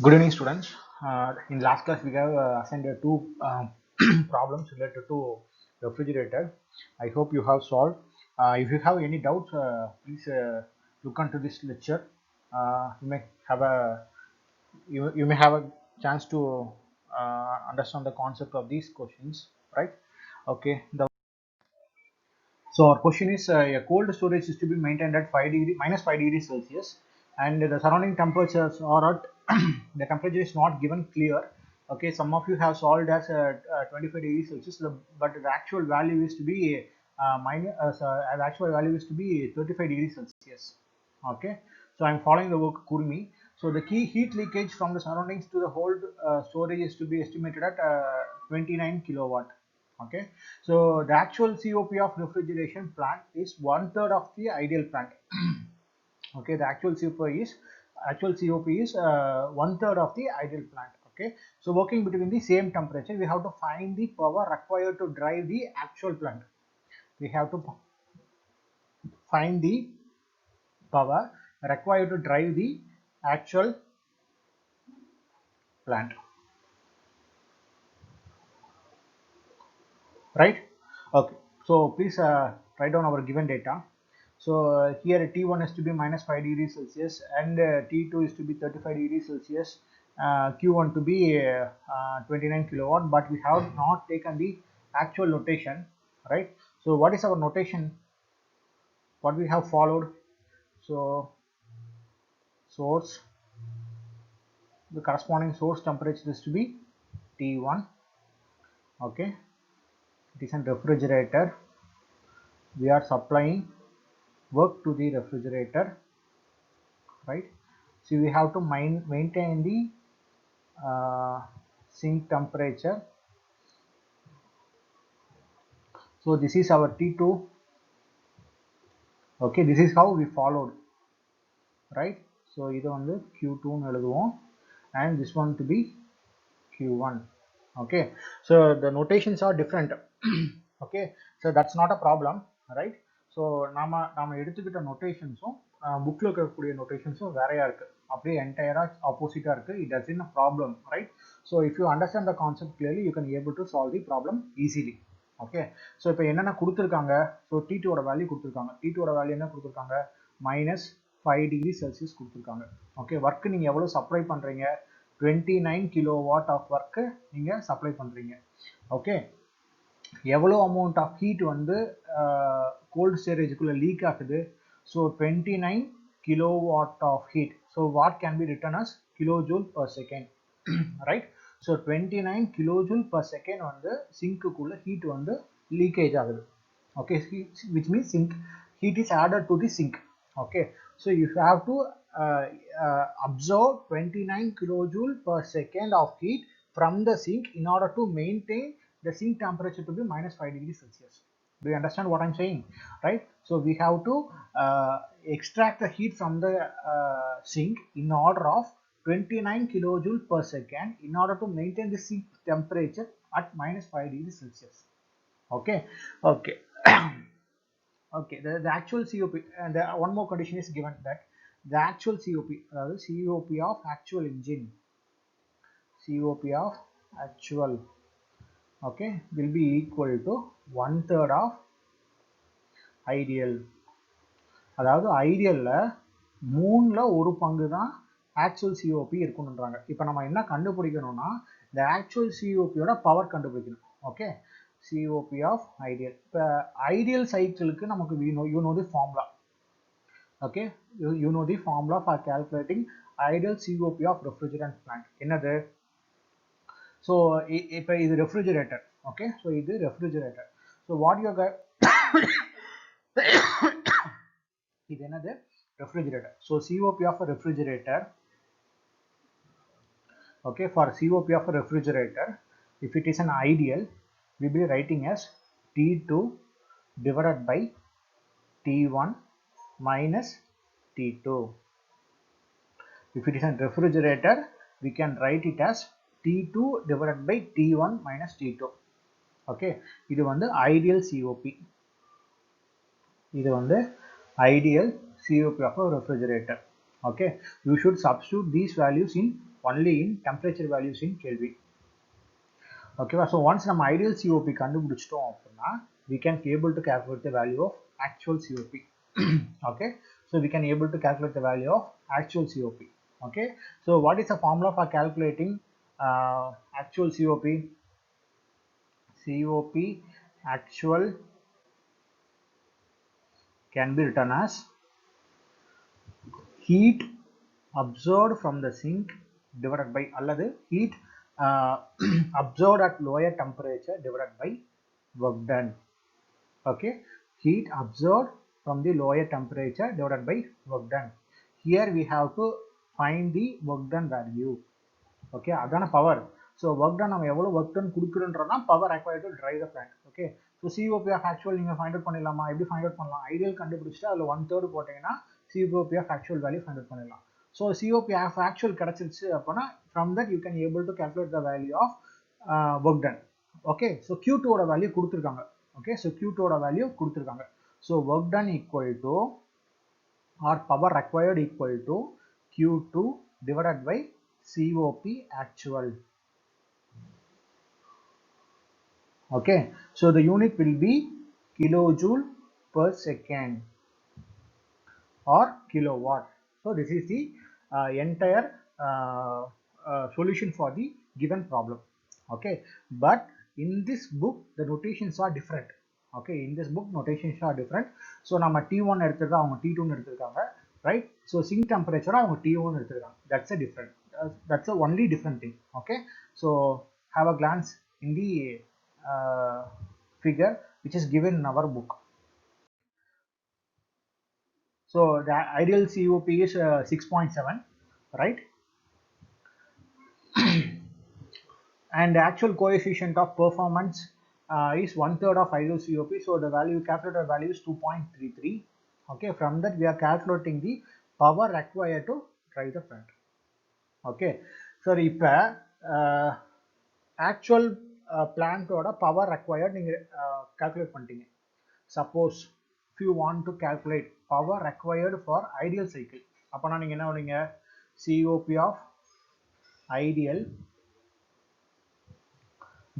Good evening, students. In last class, we have assigned two problems related to refrigerator. I hope you have solved. If you have any doubts, please look onto this lecture. You may have you may have a chance to understand the concept of these questions, right? Okay. So our question is a cold storage is to be maintained at 5 degrees Celsius, and the surrounding temperatures are at the temperature is not given clear. Okay, some of you have solved as 25 degrees Celsius, but the actual value is to be the actual value is to be 35 degrees Celsius. Okay, so I'm following the work Kurmi. So the key heat leakage from the surroundings to the whole storage is to be estimated at 29 kilowatt. Okay, so the actual COP of refrigeration plant is one third of the ideal plant. Okay, the actual COP is one third of the ideal plant. Okay, so working between the same temperature, we have to find the power required to drive the actual plant. We have to find the power required to drive the actual plant, right? Okay, so please write down our given data. So here T1 is to be minus 5 degrees Celsius and T2 is to be 35 degrees Celsius, Q1 to be 29 kilowatt, but we have not taken the actual notation, right? So what is our notation, what we have followed? So source, the corresponding source temperature is to be T1. Okay, it is a refrigerator. We are supplying work to the refrigerator, right? So we have to maintain the sink temperature. So this is our T2. Okay, this is how we followed, right? So இது வந்து Q2 னு எழுதுவோம் and this one to be Q1. Okay, so the notations are different. Okay, so that's not a problem, right? So நாம எடுத்துக்கிட்ட நோட்டேஷன்ஸும் புக்ல இருக்கக்கூடிய நோட்டேஷன்ஸும் வேறையா இருக்கு, அப்படியே என்டையரா ஆப்போசிட்டா இருக்கு. It doesn't a problem, right? So if you understand the concept clearly, you can able to solve the problem easily. Okay, so இப்போ என்னென்ன கொடுத்துருக்காங்க? ஸோ T2 ஓட வேல்யூ கொடுத்துருக்காங்க. T2 ஓட வேல்யூ என்ன கொடுத்துருக்காங்க? மைனஸ் 5 டிகிரி செல்சியஸ் கொடுத்துருக்காங்க. ஓகே, ஒர்க் நீங்கள் எவ்வளோ சப்ளை பண்ணுறீங்க? 29 கிலோவாட் ஆஃப் ஒர்க்கு நீங்கள் சப்ளை பண்ணுறீங்க. ஓகே, எவ்வளோ அமௌண்ட் ஆஃப் ஹீட் வந்து கோல்டு ஸ்டோரேஜுக்குள்ளே லீக் ஆகுது? So 29 kilowatt of heat. So what can be written as kilojoule per second, right? So 29 kilojoule per second வந்து சிங்க்குள்ள ஹீட் வந்து லீக்கேஜ் ஆகுது. Okay, which means sink heat is added to the sink. Okay, so you have to absorb 29 kilojoule per second of heat from the sink in order to maintain the sink temperature to be minus 5 degrees Celsius. Do you understand what I'm saying, right? So we have to extract the heat from the sink in order of 29 kilojoule per second in order to maintain the sink temperature at minus 5 degrees Celsius. Okay, okay. Okay, the actual COP, and one more condition is given, that the actual COP, COP of actual engine, COP of actual, okay, will be equal to one third of ideal. அதாவது ஐடியல்ல மூணுல ஒரு பங்கு தான் actual COP இருக்கணுன்றாங்க. இப்போ நம்ம என்ன கண்டுபிடிக்கணும்னா இந்த ஆக்சுவல் சிஓபியோட பவர் கண்டுபிடிக்கணும். Okay, COP of ideal. இப்போ ஐடியல் சைக்கிளுக்கு நமக்கு you know the formula. Okay, you know the formula for calculating ideal COP of refrigerant plant. என்னது? So இப்போ இது refrigerator. Okay, so இது refrigerator. So what you got? இது என்னது? Refrigerator. So COP of a refrigerator. Okay, for COP of a refrigerator, if it is an ideal, we will be writing as T2 divided by T1 minus T2. If it is a refrigerator, we can write it as T2 divided by T1 minus T2. Okay, இது வந்து ideal COP. இது வந்து ideal COP of a refrigerator. Okay, you should substitute these values in only in temperature values in Kelvin. Okay, so once நம்ம ideal COP கண்டுபிடிச்சிட்டோம் அப்படின்னா we can able to calculate the value of actual COP. Okay, so we can able to calculate the value of actual COP. Okay, so what is the formula for calculating actual COP? COP actual can be written as heat absorbed from the sink divided by அல்லது heat absorbed at lower temperature divided by work done. Okay, heat absorbed from the lower temperature divided by work done. Here we have to find the work done value. Okay, அதான power. So work done நம்ம எவ்வளவு work done கொடுக்குறோம்ன்றதா power required to drive the plant. Okay, so COP of actual நீங்க find out பண்ணிடலாமா? எப்படி find out பண்ணலாம்? Ideal கண்டுபிடிச்சிட்டு அதுல 1/3 போட்டீங்கன்னா COP of actual value find out பண்ணிடலாம். So COP of actual கிடைச்சிருச்சு அப்படின்னா from that you can able to calculate the value of work done. Okay, so Q2 ஓட வேல்யூ கொடுத்திருக்காங்க. Okay, so Q2 ஓட வேல்யூ கொடுத்திருக்காங்க. So work done equal to or power required equal to Q2 divided by COP actual. Okay, so the unit will be kilojoule per second or kilowatt. So this is the entire solution for the given problem. Okay, but in this book the notations are different. Okay, in this book notations are different. So nama T1 எடுத்துட்டா அவங்க T2 எடுத்துட்டாங்க, right? So sink temperature அவங்க T1 எடுத்துட்டாங்க. That's a different. That's a only different thing. Okay, so have a glance in the figure which is given in our book. So the ideal COP is 6.7, right? And the actual coefficient of performance is 1/3 of ideal COP. So the value calculated value is 2.33. Okay, from that we are calculating the power required to drive the plant. Okay, so இப்போ actual plant ஓட power required நீங்க calculate பண்ணிட்டீங்க. Suppose if you want to calculate power required for ideal cycle, அப்பனா நீங்க என்ன பண்ணுவீங்க? COP of ideal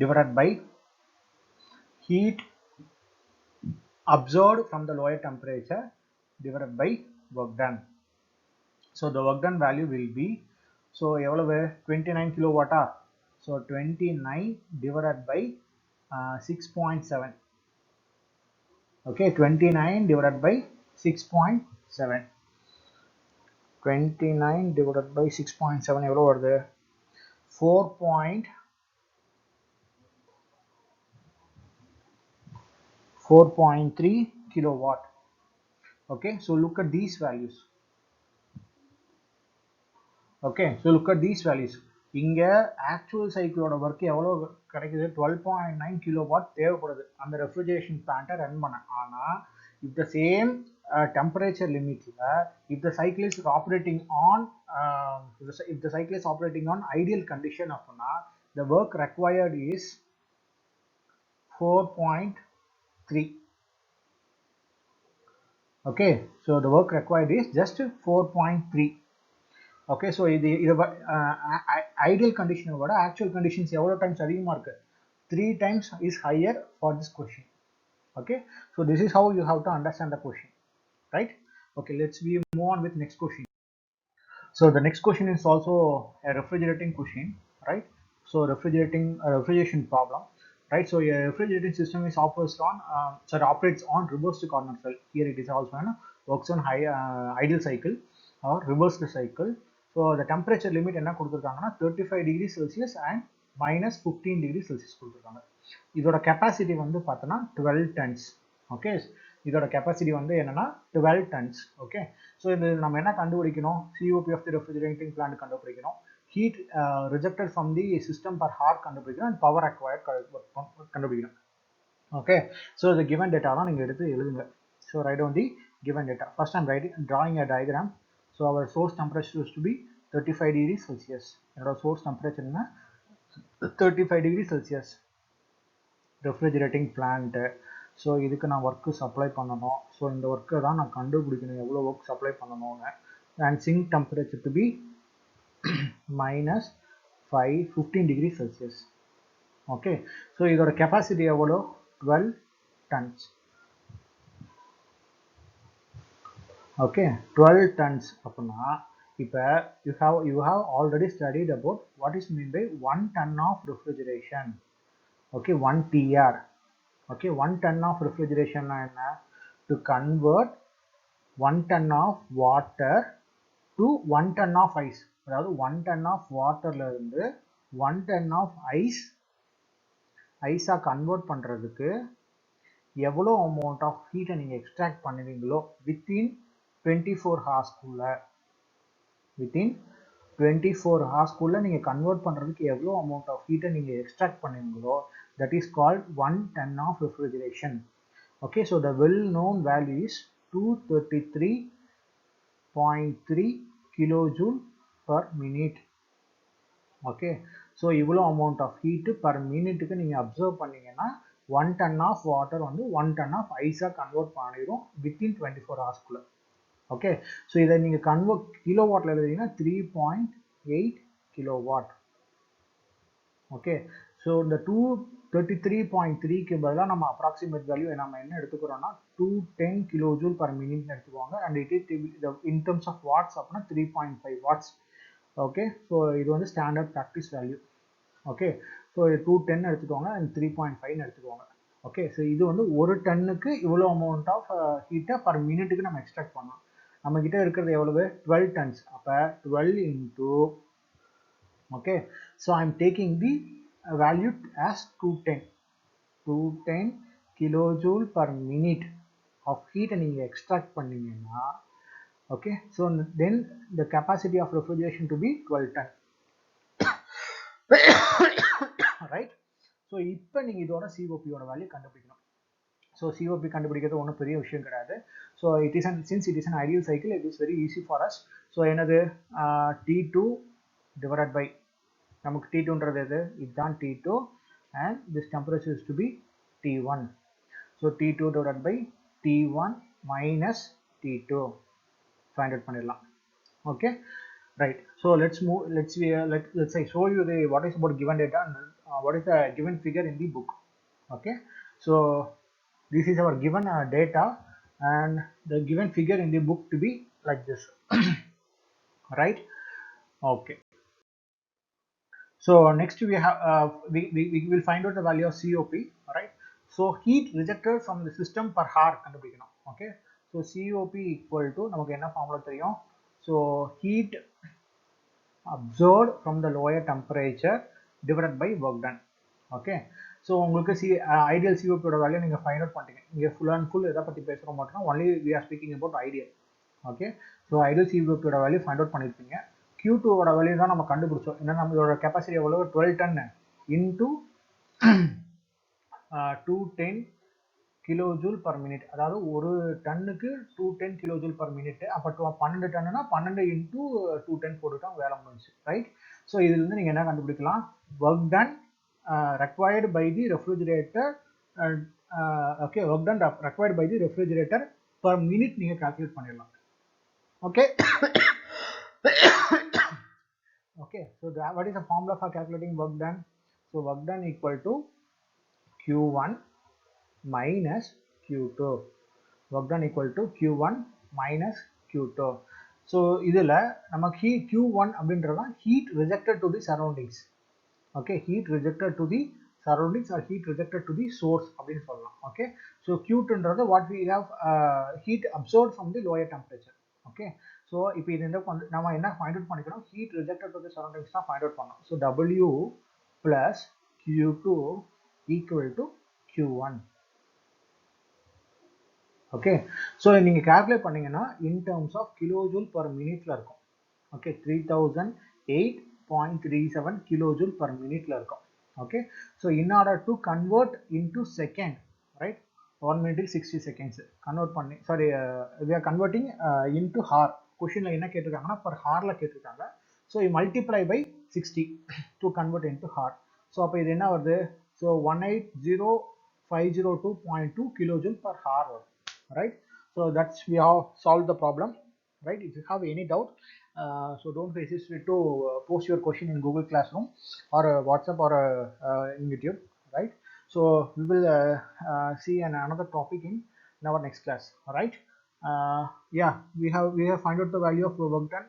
divided by heat absorbed from the lower temperature divided by work done. So the work done value will be, so எவ்வளவு 29 kilowatt. So 29 divided by 6.7. Okay, 29 divided by 6.7. 29 divided by 6.7 எவ்வளவு வருது? 4.3 kilowatt. Okay, so look at these values. Okay, so look at these values. இங்க actual cycle ஓட work எவ்வளவு கிடைக்குது? 12.9 kilowatt தேவைப்படுது அந்த refrigeration plant run பண்ண. ஆனா if the same temperature limit, if the cycle is operating on if the cycle is operating on ideal condition அப்படின்னா the work required is 4.3. Okay, so the work required is just 4.3. Okay, so இது ideal condition ஓட actual conditions எவ்வளவு times அதிகமா இருக்கு? 3 times is higher for this question. Okay, so this is how you have to understand the question, right? Okay, let's move on with next question. So the next question is also a refrigerating question, right? So refrigeration problem, right? So a refrigerating system is operates on reversed Carnot cell. Here it is also works on ideal cycle or reversed cycle. So the temperature limit என்ன கொடுத்திருக்காங்கன்னா 35 degrees Celsius and minus 15 degrees Celsius கொடுத்திருக்காங்க. இதோட capacity வந்து பார்த்தோன்னா 12 tons. Okay, இதோட capacity வந்து என்னன்னா 12 tons. Okay, so இது நம்ம என்ன கண்டுபிடிக்கணும்? COP of the refrigerating plant கண்டுபிடிக்கணும். Heat rejected from the system per hour கண்டுபிடிக்கணும் and power acquired கண்டுபிடிக்கணும். Okay, so the given data தான் நீங்க எடுத்து எழுதுங்க. So write down the given data. First I'm drawing a diagram. So our source temperature is to be 35 degrees Celsius. Our source temperature is 35 degrees Celsius. Refrigerating plant. So இதுக்கு நான் work supply பண்ணனும். So இந்த work தான் நான் கண்டுபிடிக்கணும் எவ்வளவு work supply பண்ணனும்னு. And sink temperature to be minus 15 degrees Celsius. Okay, so இதோட capacity எவ்வளோ 12 tons. Okay, 12 tons அப்படின்னா இப்போ you have already studied about what is mean by 1 ton of refrigeration. Okay, 1 TR. Okay, 1 ton of refrigeration என்ன to convert 1 ton of water to 1 ton of ice. அதாவது 1 ton of waterல இருந்து 1 ton of ஐஸா convert பண்றதுக்கு எவ்வளோ amount of ஹீட்டை நீங்கள் extract பண்ணுவீங்களோ within 24 ஹார்ஸ்க்குள்ள நீங்கள் convert பண்ணுறதுக்கு எவ்வளோ அமௌண்ட் ஆஃப் ஹீட்டை நீங்கள் எக்ஸ்ட்ராக்ட் பண்ணுவீங்களோ that is called 1 ton of refrigeration. Okay, so the well known value is 233.3 kilojoule per minute. Okay, so இவ்வளோ amount of heat per minuteக்கு நீங்கள் அப்சர்வ் பண்ணீங்கன்னா 1 ton of water வந்து 1 ton of ஐஸாக கன்வெர்ட் பண்ணிடும் within 24 ஹவர்ஸ்க்குள்ள. Okay, so இதை நீங்கள் kilo வாட்டில் எழுதிங்கன்னா 3.8 kilowatt. Okay, so இந்த 233.3க்கு பதிலாக நம்ம அப்ராக்சிமேட் வேல்யூ நம்ம என்ன எடுத்துக்கிறோம்னா 210 கிலோஜூல் பர் மினிட் எடுத்துக்குவாங்க. And it is in terms of watts அப்படின்னா 3.5 வாட்ஸ். ஓகே, ஸோ இது வந்து standard practice value. Okay, so 210 எடுத்துக்கோங்க அண்ட் 3.5 எடுத்துக்கோங்க. ஓகே, ஸோ இது வந்து ஒரு டன்னுக்கு இவ்வளோ அமௌண்ட் ஆஃப் ஹீட்டை பர் மினிட்டுக்கு நம்ம எக்ஸ்ட்ராக்ட் பண்ணோம். நம்மக்கிட்ட இருக்கிறது எவ்வளவு 12 tons. அப்போ 12 into, okay, so I'm taking the value as 210 kilojoule per minute of heat நீங்கள் எக்ஸ்ட்ராக்ட் பண்ணீங்கன்னா okay, so then the capacity of refrigeration to be 12 ton. Right, so இப்போ நீங்கள் இதோட COP ஓட வேல்யூ கண்டுபிடிக்கணும். ஸோ COP கண்டுபிடிக்கிறது ஒன்றும் பெரிய விஷயம் கிடையாது. So since it is an ideal cycle, it is very easy for us. So என்னது T2 divided by நமக்கு T2ன்றது எது இதுதான் T2 and this temperature is to be T1. So T2 divided by T1 minus T2 find out பண்ணிடலாம். Okay, right, so let's say show you the what is about given data and what is the given figure in the book. Okay, so this is our given data and the given figure in the book to be like this. Right, okay, so next we have we will find out the value of COP. Right, so heat rejected from the system per hour கண்டுபிடிக்கணும். Okay, so COP equal to நமக்கு என்ன formula தெரியும். So heat absorbed from the lower temperature divided by work done. Okay, so உங்களுக்கு ideal COP ஓட value நீங்கள் find out பண்ணிட்டீங்க. இங்கே full and full எதை பற்றி பேசுகிறோம் மட்டும் only we are speaking about ideal. Okay, so ideal COP ஓட வேல்யூ ஃபைண்ட் அவுட் பண்ணியிருப்பீங்க. Q2 ஓட வேல்யூ தான் நம்ம கண்டுபிடிச்சோம். ஏன்னா நம்மளோட கெப்பாசிட்டி எவ்வளோ 12 ton into 210 kilojoule per minute. அதாவது ஒரு டன்னுக்கு 210 கிலோஜூல் பர் மினிட். அப்போ 12 டன்னுனா 12 இன்டூ 210 போட்டுட்டோம், வேலை முடிஞ்சு. ரைட், ஸோ இதுலேருந்து நீங்கள் என்ன கண்டுபிடிக்கலாம், work done required by the refrigerator. Okay, work done required by the refrigerator per minute நீங்கள் calculate பண்ணிடலாம். Okay. Okay, so what is the formula for calculating work done? So work done equal to Q1 minus Q2. Work done equal to Q1 minus Q2. So இதில் நமக்கு Q1 அப்படின்றதா heat rejected to the surroundings. Okay, heat rejected to the surroundings or heat rejected to the source அப்படின்னு சொல்லலாம். Okay, so Q2ன்றது what we have heat absorbed from the lower temperature. Okay, so இப்போ இது நம்ம என்ன find out பண்ணிக்கணும், heat rejected to the surroundings தான் find out பண்ணணும். So W plus Q2 equal to Q1. Okay, so நீங்கள் calculate பண்ணீங்கன்னா in terms of kilojoule per minuteல இருக்கும். Okay, 3008.37 kilojoule per minuteல இருக்கும். Okay, so in order to convert into second, right, 1 minute 60 seconds convert பண்ணி we are converting into hour. Questionல என்ன கேட்டிருக்காங்கன்னா per hourல கேட்டிருக்காங்க. So you multiply by 60 to convert into hour. So அப்போ இது என்ன வருது, so 180,502.2 kilojoule per hour. Right, so that's we have solved the problem. Right, if you have any doubt So don't hesitate to post your question in Google Classroom or WhatsApp or in YouTube, right? So we will see another topic in our next class. All right. Yeah, we have find out the value of work done.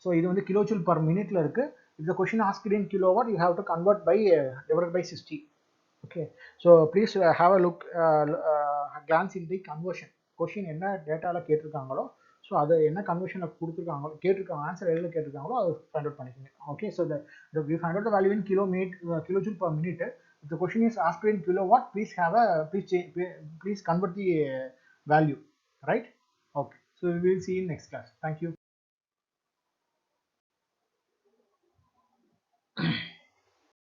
So இது வந்து kilojoule per minuteல இருக்கு. If the question asked in kilowatt, you have to convert by divided by 60. Okay, so please have a look, glance in the conversion. Question என்ன டேட்டால கேட்டிருக்காங்களோ, so அதை என்ன கன்வர்ஷனில் கொடுத்துருக்காங்களோ கேட்டிருக்காங்க answer எதில் கேட்டிருக்காங்களோ அதை ஃபைண்ட் அவுட் பண்ணிக்கோங்க. Okay, so we find out the value in kilojoule per minute. If the question is asked in kilowatt, please convert the value, right? Okay, so we will see in next class. Thank you.